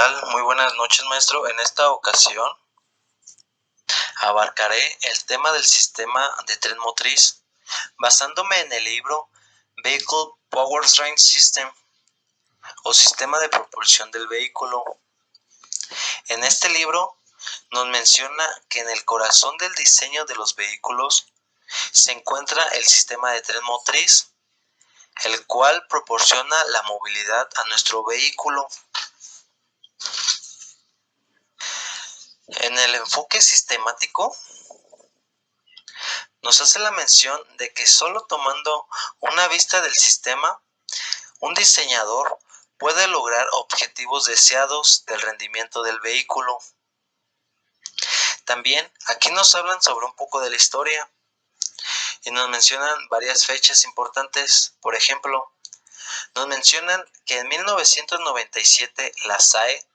tal? Muy buenas noches, maestro. En esta ocasión abarcaré el tema del sistema de tren motriz, basándome en el libro Vehicle Powertrain System o Sistema de Propulsión del Vehículo. En este libro nos menciona que en el corazón del diseño de los vehículos se encuentra el sistema de tren motriz, el cual proporciona la movilidad a nuestro vehículo. En el enfoque sistemático nos hace la mención de que solo tomando una vista del sistema, un diseñador puede lograr objetivos deseados del rendimiento del vehículo. También aquí nos hablan sobre un poco de la historia y nos mencionan varias fechas importantes. Por ejemplo, nos mencionan que en 1997 la SAE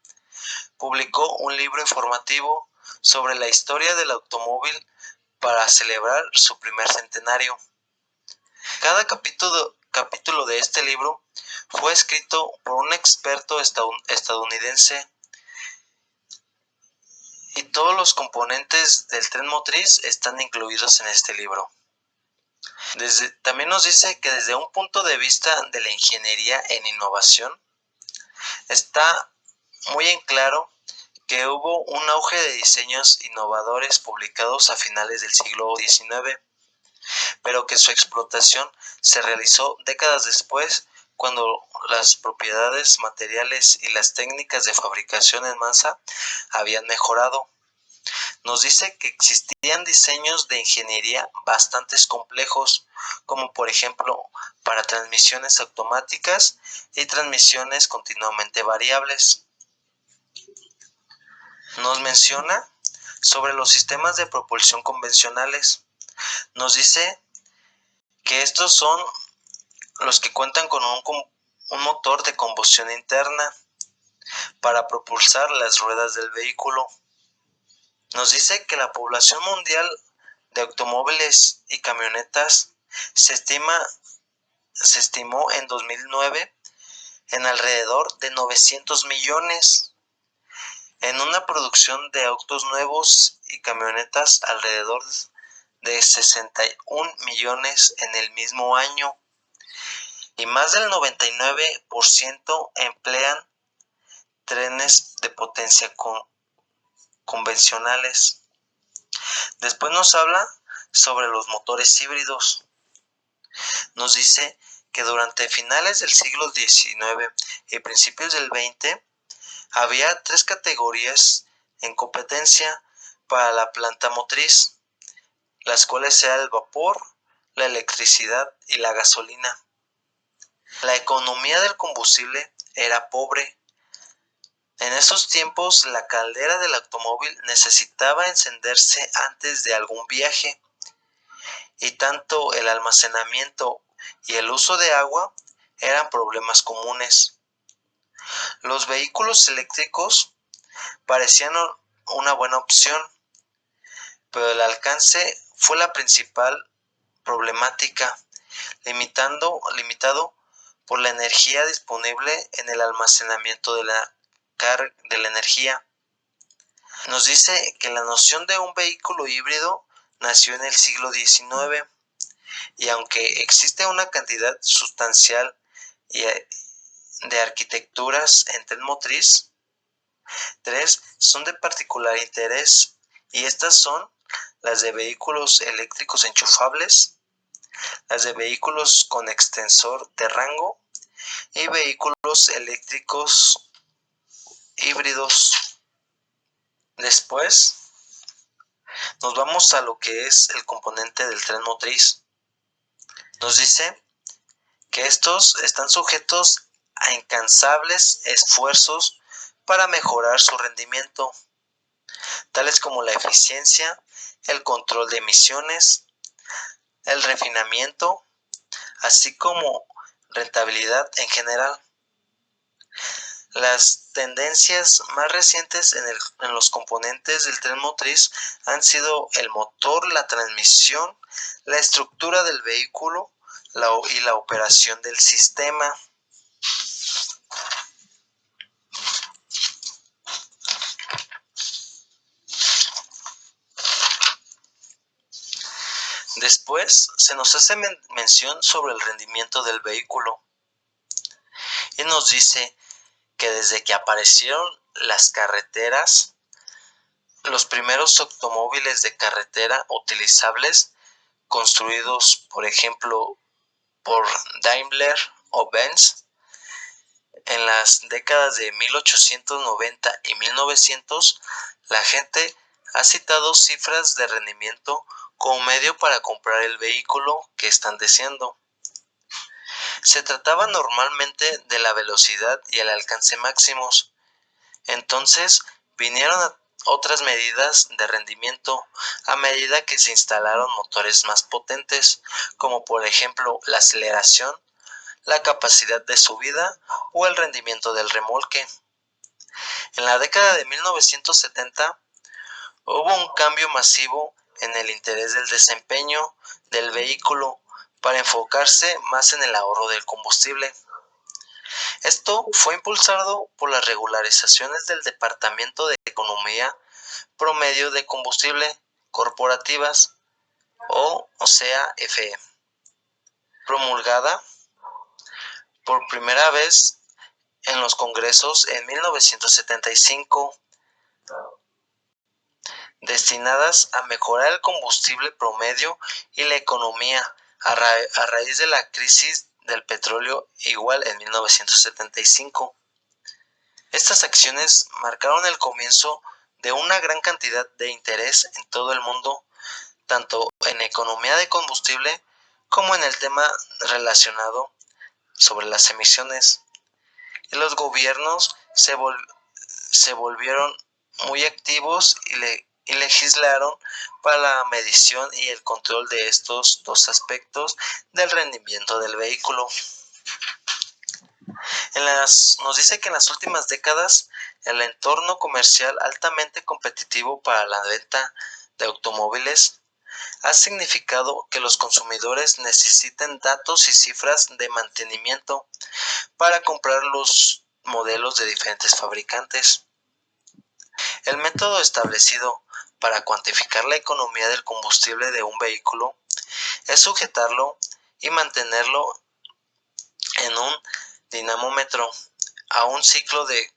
publicó un libro informativo sobre la historia del automóvil para celebrar su primer centenario. Cada capítulo de este libro fue escrito por un experto estadounidense y todos los componentes del tren motriz están incluidos en este libro. También nos dice que desde un punto de vista de la ingeniería en innovación, está muy en claro que hubo un auge de diseños innovadores publicados a finales del siglo XIX, pero que su explotación se realizó décadas después, cuando las propiedades materiales y las técnicas de fabricación en masa habían mejorado. Nos dice que existían diseños de ingeniería bastante complejos, como por ejemplo para transmisiones automáticas y transmisiones continuamente variables. Nos menciona sobre los sistemas de propulsión convencionales. Nos dice que estos son los que cuentan con un motor de combustión interna para propulsar las ruedas del vehículo. Nos dice que la población mundial de automóviles y camionetas se estimó en 2009 en alrededor de 900 millones, en una producción de autos nuevos y camionetas alrededor de 61 millones en el mismo año, y más del 99% emplean trenes de potencia convencionales. Después nos habla sobre los motores híbridos. Nos dice que durante finales del siglo XIX y principios del XX había 3 categorías en competencia para la planta motriz, las cuales eran el vapor, la electricidad y la gasolina. La economía del combustible era pobre. En esos tiempos, la caldera del automóvil necesitaba encenderse antes de algún viaje, y tanto el almacenamiento y el uso de agua eran problemas comunes. Los vehículos eléctricos parecían una buena opción, pero el alcance fue la principal problemática, limitado por la energía disponible en el almacenamiento de la energía. Nos dice que la noción de un vehículo híbrido nació en el siglo XIX, y aunque existe una cantidad sustancial de arquitecturas en tren motriz, 3 son de particular interés, y estas son las de vehículos eléctricos enchufables, las de vehículos con extensor de rango y vehículos eléctricos híbridos. Después nos vamos a lo que es el componente del tren motriz. Nos dice que estos están sujetos a incansables esfuerzos para mejorar su rendimiento, tales como la eficiencia, el control de emisiones, el refinamiento, así como rentabilidad en general. Las tendencias más recientes en los componentes del tren motriz han sido el motor, la transmisión, la estructura del vehículo y la operación del sistema. Después se nos hace mención sobre el rendimiento del vehículo y nos dice que desde que aparecieron las carreteras, los primeros automóviles de carretera utilizables construidos, por ejemplo, por Daimler o Benz, en las décadas de 1890 y 1900, la gente ha citado cifras de rendimiento como medio para comprar el vehículo que están deseando. Se trataba normalmente de la velocidad y el alcance máximos. Entonces vinieron otras medidas de rendimiento a medida que se instalaron motores más potentes, como por ejemplo la aceleración, la capacidad de subida o el rendimiento del remolque. En la década de 1970 hubo un cambio masivo en el interés del desempeño del vehículo para enfocarse más en el ahorro del combustible. Esto fue impulsado por las regularizaciones del Departamento de Economía Promedio de Combustible Corporativas, o sea, FE, promulgada por primera vez en los congresos en 1975, destinadas a mejorar el combustible promedio y la economía a raíz de la crisis del petróleo igual en 1975. Estas acciones marcaron el comienzo de una gran cantidad de interés en todo el mundo, tanto en economía de combustible como en el tema relacionado sobre las emisiones. Y los gobiernos se volvieron muy activos y legislaron para la medición y el control de estos dos aspectos del rendimiento del vehículo. Nos dice que en las últimas décadas el entorno comercial altamente competitivo para la venta de automóviles ha significado que los consumidores necesiten datos y cifras de mantenimiento para comprar los modelos de diferentes fabricantes. El método establecido para cuantificar la economía del combustible de un vehículo es sujetarlo y mantenerlo en un dinamómetro a un ciclo de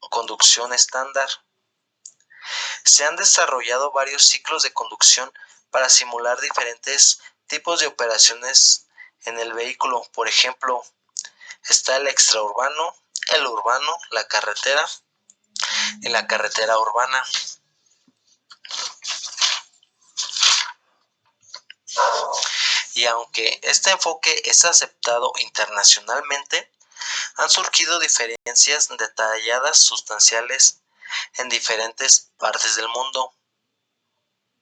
conducción estándar. Se han desarrollado varios ciclos de conducción para simular diferentes tipos de operaciones en el vehículo. Por ejemplo, está el extraurbano, el urbano, la carretera y la carretera urbana. Y aunque este enfoque es aceptado internacionalmente, han surgido diferencias detalladas sustanciales en diferentes partes del mundo.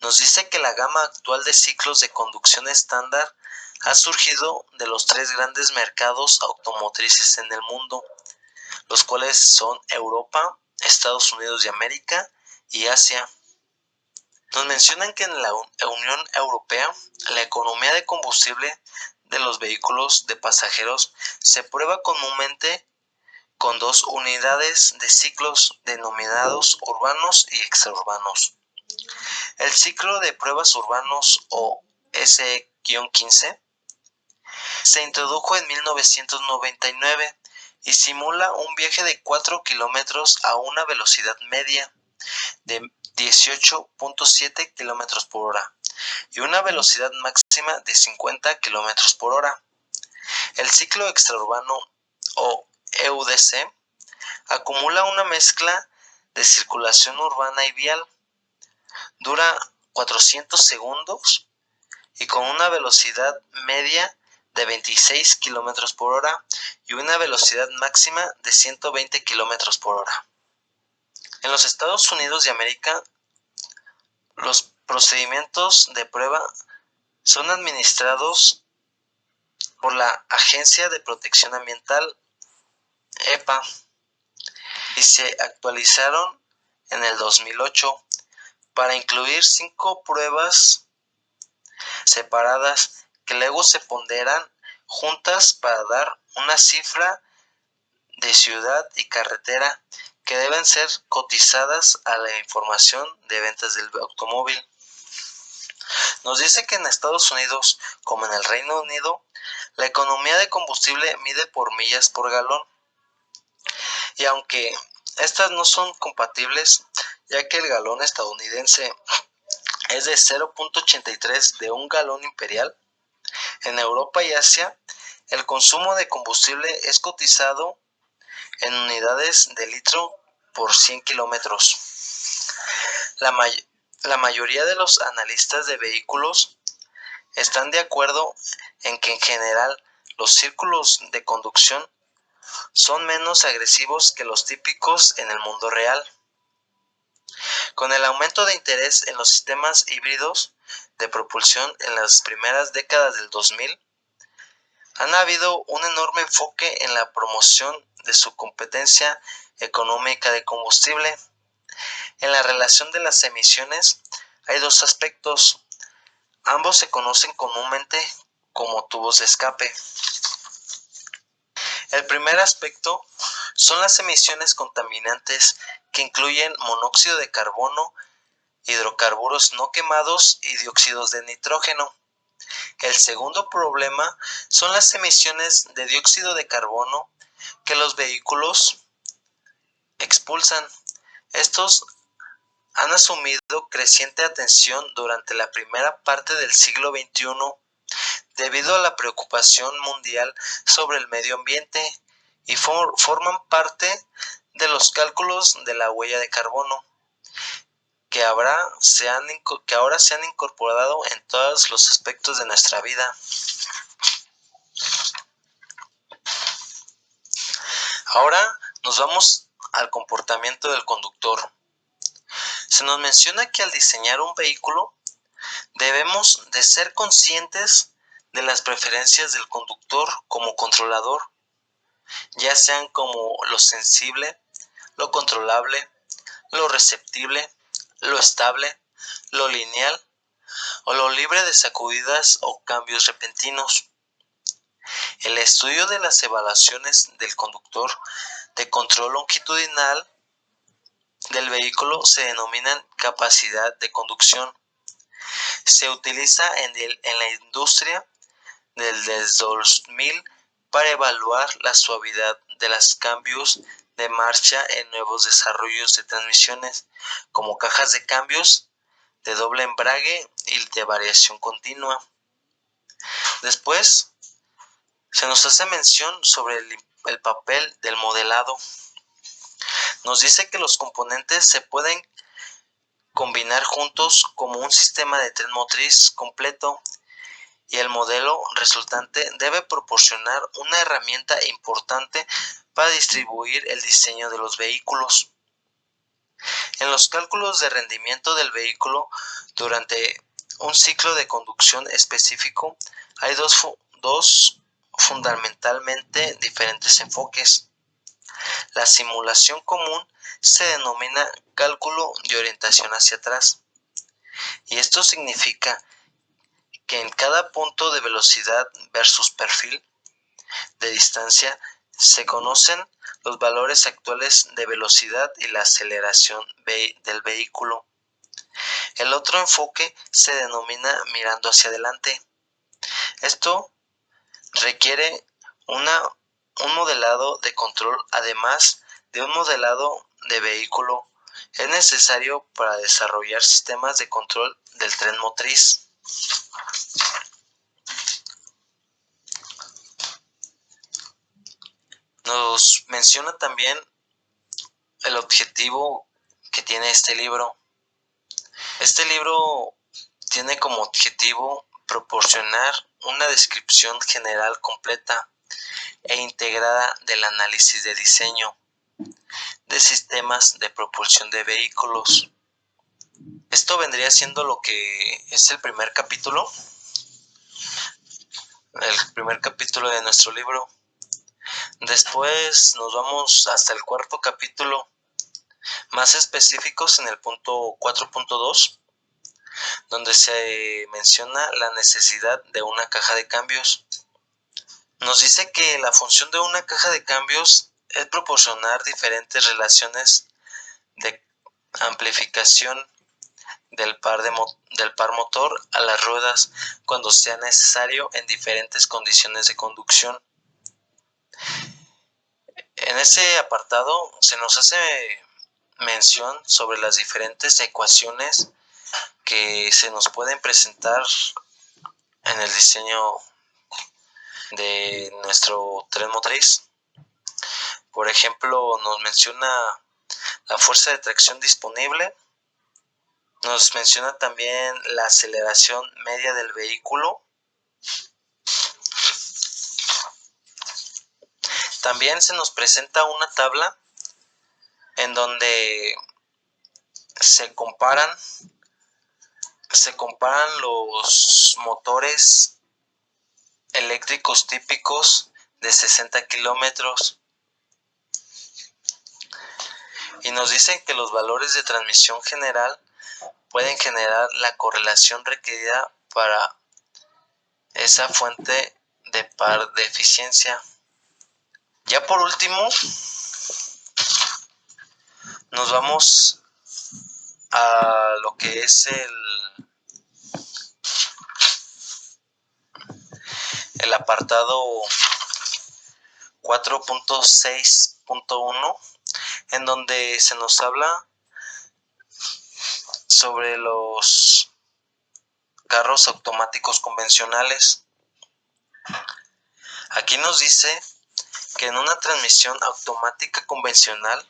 Nos dice que la gama actual de ciclos de conducción estándar ha surgido de los tres grandes mercados automotrices en el mundo, los cuales son Europa, Estados Unidos de América y Asia. Nos mencionan que en la Unión Europea la economía de combustible de los vehículos de pasajeros se prueba comúnmente con dos unidades de ciclos denominados urbanos y extraurbanos. El ciclo de pruebas urbanos o S-15 se introdujo en 1999 y simula un viaje de 4 kilómetros a una velocidad media de 18.7 kilómetros por hora y una velocidad máxima de 50 kilómetros por hora. El ciclo extraurbano o EUDC acumula una mezcla de circulación urbana y vial, dura 400 segundos y con una velocidad media de 26 kilómetros por hora y una velocidad máxima de 120 kilómetros por hora. En los Estados Unidos de América, los procedimientos de prueba son administrados por la Agencia de Protección Ambiental, EPA, y se actualizaron en el 2008 para incluir 5 pruebas separadas que luego se ponderan juntas para dar una cifra de ciudad y carretera que deben ser cotizadas a la información de ventas del automóvil. Nos dice que en Estados Unidos, como en el Reino Unido, la economía de combustible mide por millas por galón. Y aunque estas no son compatibles, ya que el galón estadounidense es de 0.83 de un galón imperial, en Europa y Asia el consumo de combustible es cotizado en unidades de litro por 100 kilómetros. La mayoría de los analistas de vehículos están de acuerdo en que en general los círculos de conducción son menos agresivos que los típicos en el mundo real. Con el aumento de interés en los sistemas híbridos de propulsión en las primeras décadas del 2000, ha habido un enorme enfoque en la promoción de su competencia económica de combustible. En la relación de las emisiones hay dos aspectos. Ambos se conocen comúnmente como tubos de escape. El primer aspecto son las emisiones contaminantes que incluyen monóxido de carbono, hidrocarburos no quemados y dióxidos de nitrógeno. El segundo problema son las emisiones de dióxido de carbono que los vehículos expulsan. Estos han asumido creciente atención durante la primera parte del siglo XXI debido a la preocupación mundial sobre el medio ambiente y forman parte de los cálculos de la huella de carbono que ahora se han incorporado en todos los aspectos de nuestra vida. Ahora nos vamos al comportamiento del conductor. Se nos menciona que al diseñar un vehículo debemos de ser conscientes de las preferencias del conductor como controlador, ya sean como lo sensible, lo controlable, lo receptible, lo estable, lo lineal o lo libre de sacudidas o cambios repentinos. El estudio de las evaluaciones del conductor de control longitudinal del vehículo se denomina capacidad de conducción. Se utiliza en la industria desde 2000 para evaluar la suavidad de los cambios de marcha en nuevos desarrollos de transmisiones, como cajas de cambios de doble embrague y de variación continua. Después, se nos hace mención sobre el papel del modelado. Nos dice que los componentes se pueden combinar juntos como un sistema de tren motriz completo y el modelo resultante debe proporcionar una herramienta importante para distribuir el diseño de los vehículos. En los cálculos de rendimiento del vehículo durante un ciclo de conducción específico hay dos fundamentalmente diferentes enfoques. La simulación común se denomina cálculo de orientación hacia atrás, y esto significa que en cada punto de velocidad versus perfil de distancia se conocen los valores actuales de velocidad y la aceleración del vehículo. El otro enfoque se denomina mirando hacia adelante. Esto requiere un modelado de control, además de un modelado de vehículo. Es necesario para desarrollar sistemas de control del tren motriz. Nos menciona también el objetivo que tiene este libro. Este libro tiene como objetivo proporcionar una descripción general completa e integrada del análisis de diseño de sistemas de propulsión de vehículos. Esto vendría siendo lo que es el primer capítulo de nuestro libro. Después nos vamos hasta el cuarto capítulo, más específicos en el punto 4.2, donde se menciona la necesidad de una caja de cambios. Nos dice que la función de una caja de cambios es proporcionar diferentes relaciones de amplificación del par motor a las ruedas cuando sea necesario en diferentes condiciones de conducción. En este apartado se nos hace mención sobre las diferentes ecuaciones que se nos pueden presentar en el diseño de nuestro tren motriz. Por ejemplo, nos menciona la fuerza de tracción disponible, nos menciona también la aceleración media del vehículo. También se nos presenta una tabla en donde se comparan los motores eléctricos típicos de 60 kilómetros y nos dicen que los valores de transmisión general pueden generar la correlación requerida para esa fuente de par de eficiencia. Ya por último, nos vamos a lo que es el apartado 4.6.1, en donde se nos habla sobre los carros automáticos convencionales. Aquí nos dice que en una transmisión automática convencional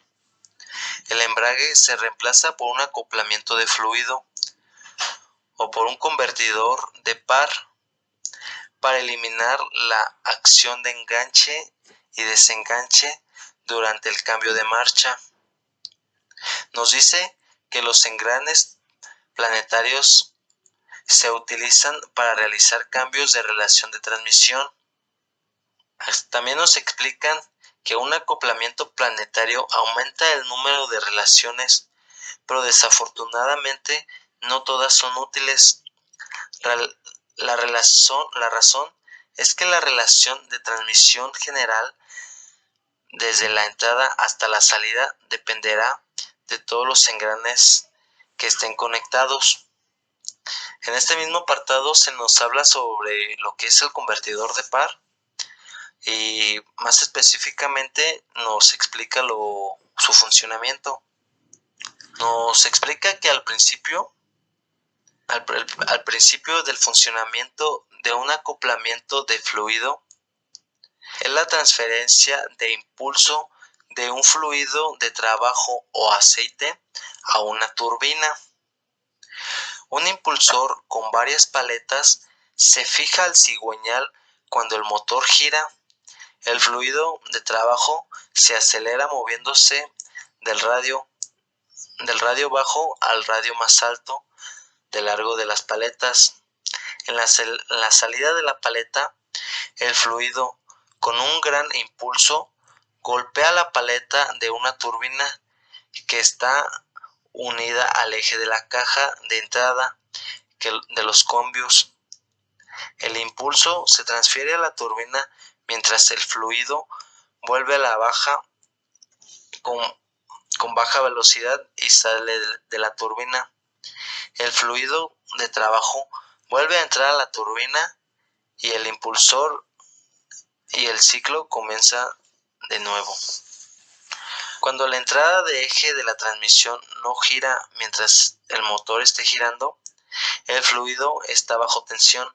el embrague se reemplaza por un acoplamiento de fluido o por un convertidor de par para eliminar la acción de enganche y desenganche durante el cambio de marcha. Nos dice que los engranes planetarios se utilizan para realizar cambios de relación de transmisión. También nos explican que un acoplamiento planetario aumenta el número de relaciones, pero desafortunadamente no todas son útiles. La razón es que la relación de transmisión general desde la entrada hasta la salida dependerá de todos los engranes que estén conectados. En este mismo apartado se nos habla sobre lo que es el convertidor de par y más específicamente nos explica su funcionamiento. Nos explica que al principio del funcionamiento de un acoplamiento de fluido es la transferencia de impulso de un fluido de trabajo o aceite a una turbina. Un impulsor con varias paletas se fija al cigüeñal cuando el motor gira. El fluido de trabajo se acelera moviéndose del radio bajo al radio más alto de largo de las paletas. En la salida de la paleta, el fluido, con un gran impulso, golpea la paleta de una turbina que está unida al eje de la caja de entrada de los cambios. El impulso se transfiere a la turbina mientras el fluido vuelve a la baja con baja velocidad y sale de la turbina. El fluido de trabajo vuelve a entrar a la turbina y el impulsor y el ciclo comienza de nuevo. Cuando la entrada de eje de la transmisión no gira mientras el motor esté girando, el fluido está bajo tensión,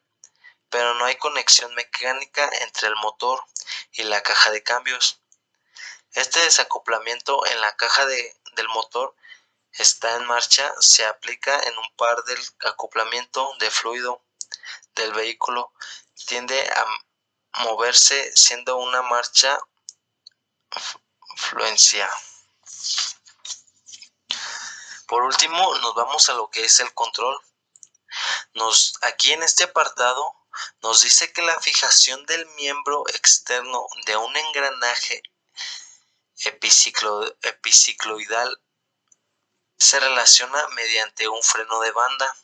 pero no hay conexión mecánica entre el motor y la caja de cambios. Este desacoplamiento en la caja del motor está en marcha se aplica en un par del acoplamiento de fluido del vehículo tiende a moverse siendo una marcha fluencia. Por último, nos vamos a lo que es el control. Aquí en este apartado nos dice que la fijación del miembro externo de un engranaje epicicloidal se relaciona mediante un freno de banda.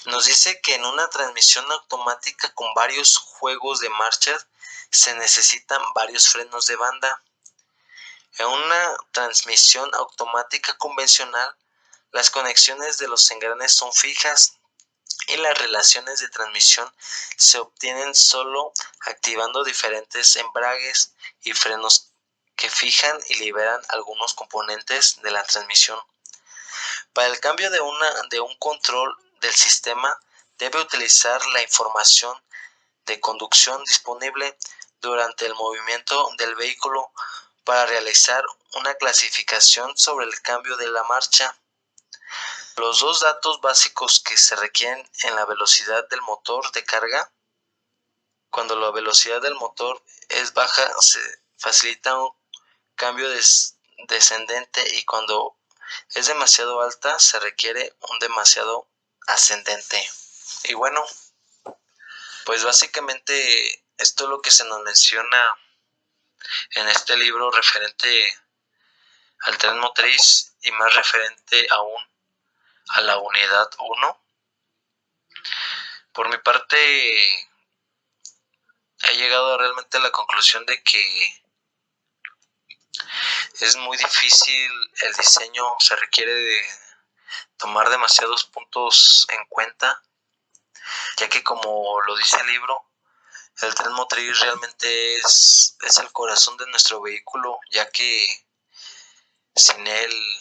Nos dice que en una transmisión automática con varios juegos de marchas se necesitan varios frenos de banda. En una transmisión automática convencional, Las conexiones de los engranes son fijas y las relaciones de transmisión se obtienen solo activando diferentes embragues y frenos que fijan y liberan algunos componentes de la transmisión. Para el cambio de un control del sistema, debe utilizar la información de conducción disponible durante el movimiento del vehículo para realizar una clasificación sobre el cambio de la marcha. Los dos datos básicos que se requieren en la velocidad del motor de carga. Cuando la velocidad del motor es baja, se facilita un cambio descendente, y cuando es demasiado alta, se requiere un demasiado ascendente. Y bueno, pues básicamente esto es lo que se nos menciona en este libro referente al tren motriz, y más referente aún a la unidad 1. Por mi parte, he llegado realmente a la conclusión de que es muy difícil el diseño, se requiere de tomar demasiados puntos en cuenta, ya que, como lo dice el libro, el tren motriz realmente es el corazón de nuestro vehículo, ya que sin él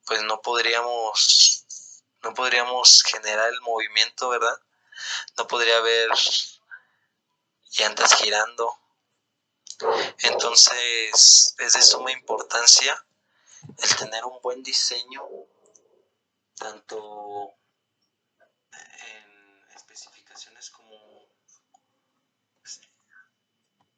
pues no podríamos generar el movimiento, ¿verdad? No podría haber llantas girando. Entonces es de suma importancia el tener un buen diseño, tanto en